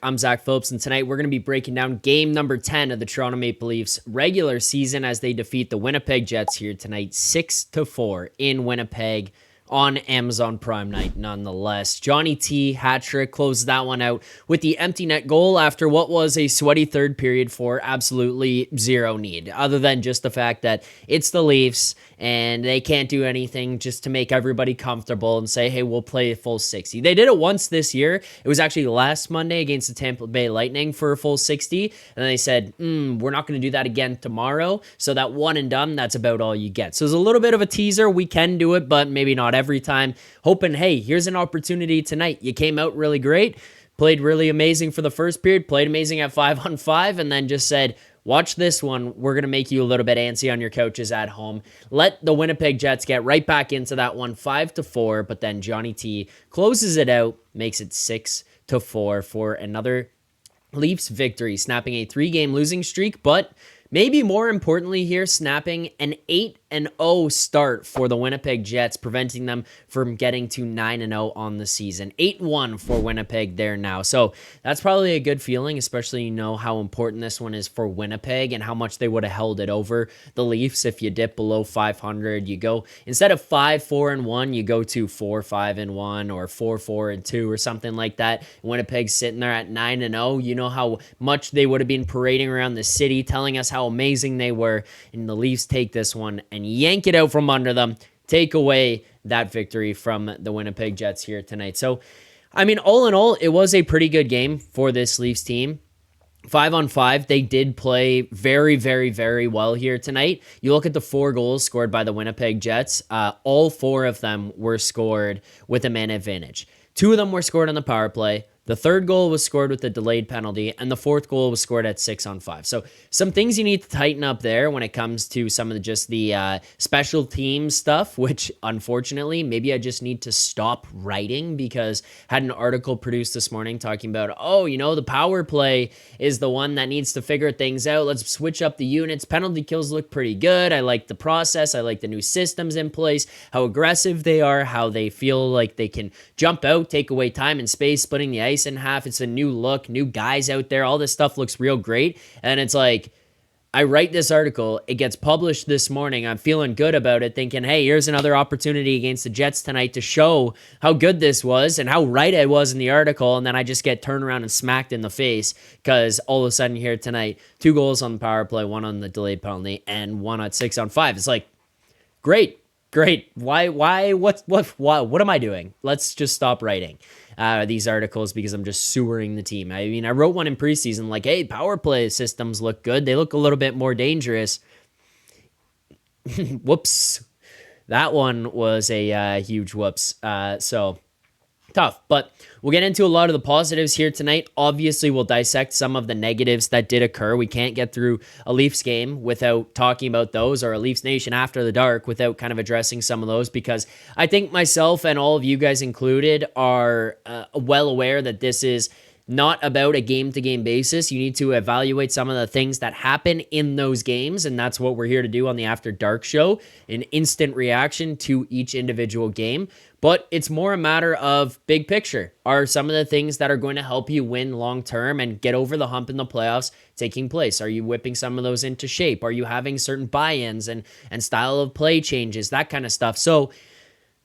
I'm Zach Phillips, and tonight we're going to be breaking down game number 10 of the Toronto Maple Leafs regular season as they defeat the Winnipeg Jets here tonight 6-4 in Winnipeg on Amazon Prime night nonetheless. Johnny T hat trick closed that one out with the empty net goal after what was a sweaty third period for absolutely zero need, other than just the fact that it's the Leafs and they can't do anything just to make everybody comfortable and say, hey, we'll play a full 60. They did it once this year. It was actually last Monday against the Tampa Bay Lightning for a full 60. And then they said, we're not going to do that again tomorrow. So that one and done, that's about all you get. So it's a little bit of a teaser. We can do it, but maybe not every time. Hoping, hey, here's an opportunity tonight. You came out really great, played really amazing for the first period, played amazing at 5-on-5, and then just said, watch this one. We're going to make you a little bit antsy on your couches at home. Let the Winnipeg Jets get right back into that one 5-4, but then Johnny T closes it out, makes it 6-4 for another Leafs victory, snapping a 3-game losing streak, but maybe more importantly here, snapping an 8-0 start for the Winnipeg Jets, preventing them from getting to 9-0 on the season. 8-1 for Winnipeg there now. So that's probably a good feeling, especially you know how important this one is for Winnipeg and how much they would have held it over the Leafs if you dip below 500. You go, instead of 5-4-1, you go to 4-5-1 or 4-4-2 or something like that. Winnipeg's sitting there at 9-0. You know how much they would have been parading around the city, telling us how amazing they were, and the Leafs take this one and yank it out from under them, take away that victory from the Winnipeg Jets here tonight. So, I mean, all in all, it was a pretty good game for this Leafs team. 5-on-5, they did play very, very, very well here tonight. You look at the 4 goals scored by the Winnipeg Jets, all 4 of them were scored with a man advantage. 2 of them were scored on the power play. The 3rd goal was scored with a delayed penalty, and the 4th goal was scored at 6-on-5. So some things you need to tighten up there when it comes to some of the special team stuff, which unfortunately, maybe I just need to stop writing, because I had an article produced this morning talking about, the power play is the one that needs to figure things out. Let's switch up the units. Penalty kills look pretty good. I like the process. I like the new systems in place, how aggressive they are, how they feel like they can jump out, take away time and space, splitting the ice in half. It's a new look, new guys out there. All this stuff looks real great. And it's like, I write this article, it gets published this morning. I'm feeling good about it, thinking, hey, here's another opportunity against the Jets tonight to show how good this was and how right I was in the article. And then I just get turned around and smacked in the face because all of a sudden here tonight, 2 goals on the power play, 1 on the delayed penalty, and 1 at 6-on-5. It's like, great. Why, what am I doing? Let's just stop writing these articles because I'm just sewering the team. I mean, I wrote one in preseason like, hey, power play systems look good. They look a little bit more dangerous. Whoops. That one was a huge whoops. So tough, but we'll get into a lot of the positives here tonight. Obviously, we'll dissect some of the negatives that did occur. We can't get through a Leafs game without talking about those, or a Leafs Nation after the dark without kind of addressing some of those, because I think myself and all of you guys included are well aware that this is not about a game-to-game basis. You need to evaluate some of the things that happen in those games, and that's what we're here to do on the After Dark show, an instant reaction to each individual game. But it's more a matter of big picture. Are some of the things that are going to help you win long-term and get over the hump in the playoffs taking place? Are you whipping some of those into shape? Are you having certain buy-ins and style of play changes, that kind of stuff? So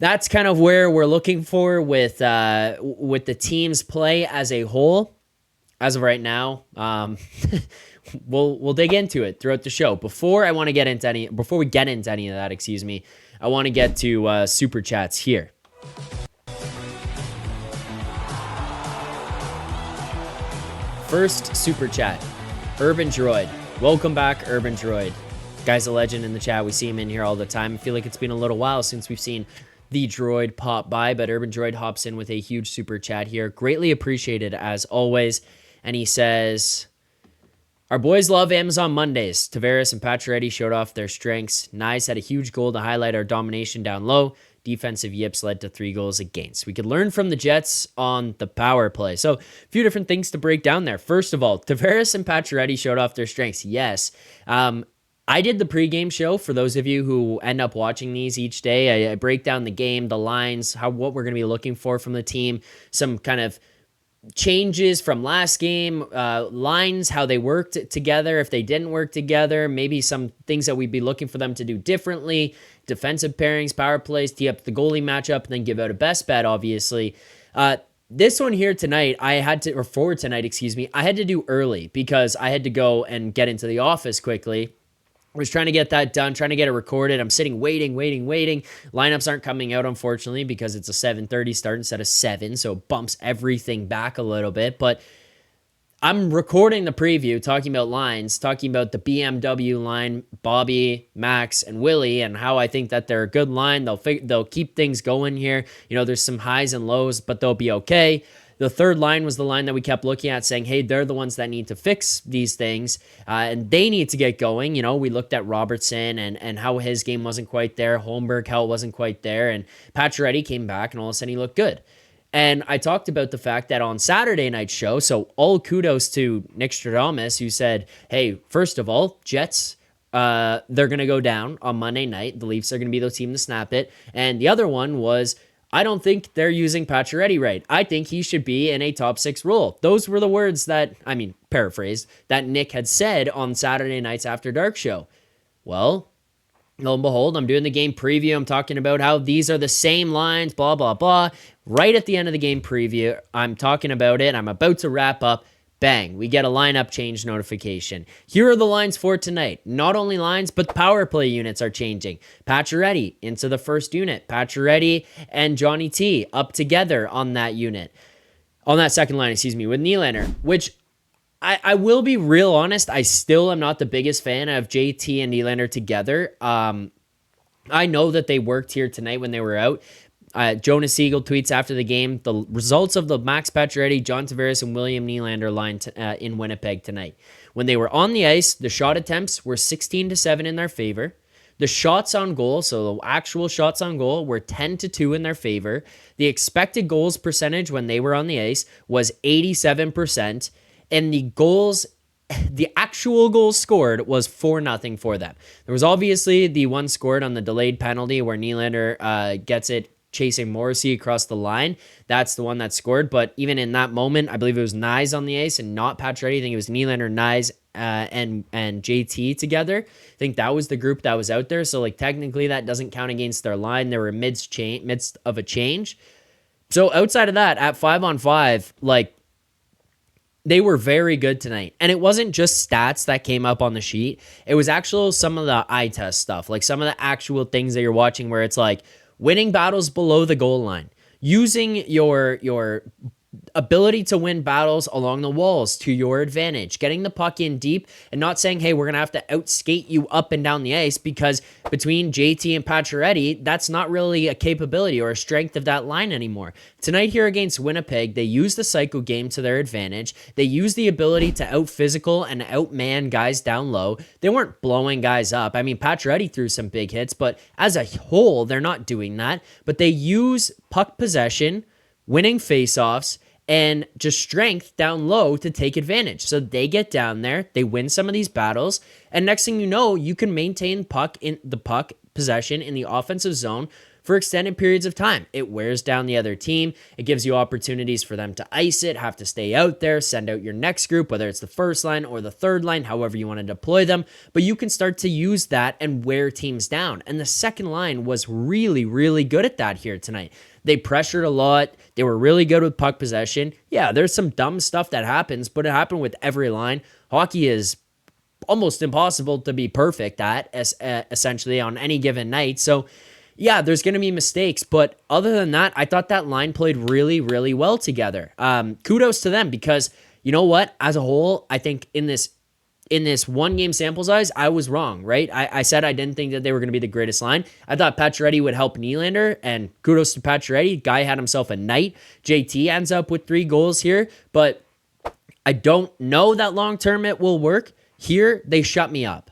that's kind of where we're looking for with the team's play as a whole. As of right now, we'll dig into it throughout the show. Before we get into any of that, I want to get to super chats here. First super chat, Urban Droid. Welcome back, Urban Droid. Guy's a legend in the chat. We see him in here all the time. I feel like it's been a little while since we've seen the droid pop by, but Urban Droid hops in with a huge super chat here. Greatly appreciated as always. And he says, our boys love Amazon Mondays. Tavares and Pacioretty showed off their strengths. Nyes had a huge goal to highlight our domination down low. Defensive yips led to 3 goals against. We could learn from the Jets on the power play. So a few different things to break down there. First of all, Tavares and Pacioretty showed off their strengths. Yes. I did the pregame show. For those of you who end up watching these each day, I break down the game, the lines, what we're going to be looking for from the team, some kind of changes from last game, lines, how they worked together, if they didn't work together, maybe some things that we'd be looking for them to do differently, defensive pairings, power plays, tee up the goalie matchup, and then give out a best bet, obviously. This one here tonight, for tonight, excuse me, I had to do early because I had to go and get into the office quickly. I was trying to get that done, trying to get it recorded. I'm sitting waiting. Lineups aren't coming out, unfortunately, because it's a 7:30 start instead of 7, so it bumps everything back a little bit. But I'm recording the preview, talking about lines, talking about the BMW line, Bobby, Max, and Willie, and how I think that they're a good line. They'll keep things going here. There's some highs and lows, but they'll be okay. The third line was the line that we kept looking at, saying, hey, they're the ones that need to fix these things, and they need to get going. We looked at Robertson and how his game wasn't quite there. Holmberg, how it wasn't quite there. And Pacioretty came back, and all of a sudden he looked good. And I talked about the fact that on Saturday night's show, so all kudos to Nick Stradamus, who said, hey, first of all, Jets, they're going to go down on Monday night. The Leafs are going to be the team to snap it. And the other one was, I don't think they're using Pacioretty right. I think he should be in a top 6 role. Those were the words that, paraphrased, that Nick had said on Saturday night's After Dark show. Well, lo and behold, I'm doing the game preview. I'm talking about how these are the same lines, blah, blah, blah. Right at the end of the game preview, I'm talking about it. I'm about to wrap up. Bang, we get a lineup change notification. Here are the lines for tonight. Not only lines, but power play units are changing. Pacioretty into the first unit. Pacioretty and Johnny T up together on that unit. On that second line, with Nylander, which I will be real honest, I still am not the biggest fan of JT and Nylander together. I know that they worked here tonight when they were out. Jonas Siegel tweets after the game, the results of the Max Pacioretty, John Tavares, and William Nylander line in Winnipeg tonight. When they were on the ice, the shot attempts were 16-7 in their favor. The shots on goal, so the actual shots on goal, were 10-2 in their favor. The expected goals percentage when they were on the ice was 87%. And the actual goals scored was 4-0 for them. There was obviously the one scored on the delayed penalty where Nylander gets it chasing Morrissey across the line. That's the one that scored. But even in that moment, I believe it was Nyes on the ice and not Pacioretty. I think it was Nylander, Nyes, and JT together. I think that was the group that was out there. So technically that doesn't count against their line. They were midst of a change. So outside of that, at 5-on-5, they were very good tonight. And it wasn't just stats that came up on the sheet. It was actual some of the eye test stuff, some of the actual things that you're watching where it's winning battles below the goal line, using your ability to win battles along the walls to your advantage, getting the puck in deep and not saying, hey, we're going to have to outskate you up and down the ice, because between JT and Pacioretty, that's not really a capability or a strength of that line anymore. Tonight here against Winnipeg, they used the cycle game to their advantage. They used the ability to out-physical and out-man guys down low. They weren't blowing guys up. Pacioretty threw some big hits, but as a whole, they're not doing that. But they use puck possession, winning faceoffs, and just strength down low to take advantage. So they get down there, they win some of these battles, and next thing you know, you can maintain puck possession in the offensive zone for extended periods of time. It wears down the other team. It gives you opportunities for them to ice it, have to stay out there, send out your next group, whether it's the first line or the third line, however you want to deploy them. But you can start to use that and wear teams down. And the second line was really, really good at that here tonight. They pressured a lot. They were really good with puck possession. Yeah, there's some dumb stuff that happens, but it happened with every line. Hockey is almost impossible to be perfect at, essentially, on any given night. So, yeah, there's going to be mistakes, but other than that, I thought that line played really, really well together. Kudos to them, because you know what? As a whole, I think in this one game sample size, I was wrong, right? I said I didn't think that they were going to be the greatest line. I thought Pacioretty would help Nylander, and kudos to Pacioretty. Guy had himself a night. JT ends up with 3 goals here, but I don't know that long-term it will work. Here, they shut me up.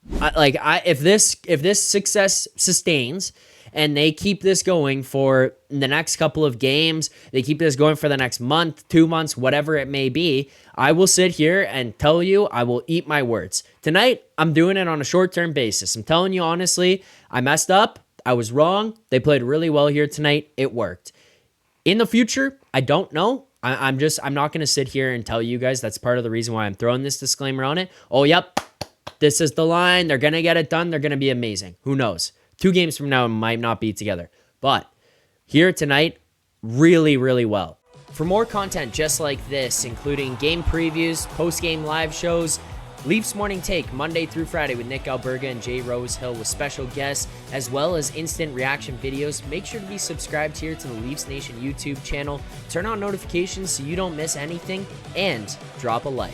If this success sustains and they keep this going for the next couple of games, they keep this going for the next month, 2 months, whatever it may be, I will sit here and tell you I will eat my words. Tonight, I'm doing it on a short-term basis. I'm telling you honestly, I messed up. I was wrong. They played really well here tonight. It worked. In the future, I don't know. I'm not going to sit here and tell you guys. That's part of the reason why I'm throwing this disclaimer on it. Oh, yep, this is the line. They're going to get it done. They're going to be amazing. Who knows? 2 games from now, might not be together. But here tonight, really, really well. For more content just like this, including game previews, post-game live shows, Leafs Morning Take, Monday through Friday with Nick Alberga and Jay Rosehill with special guests, as well as instant reaction videos. Make sure to be subscribed here to the Leafs Nation YouTube channel. Turn on notifications so you don't miss anything, and drop a like.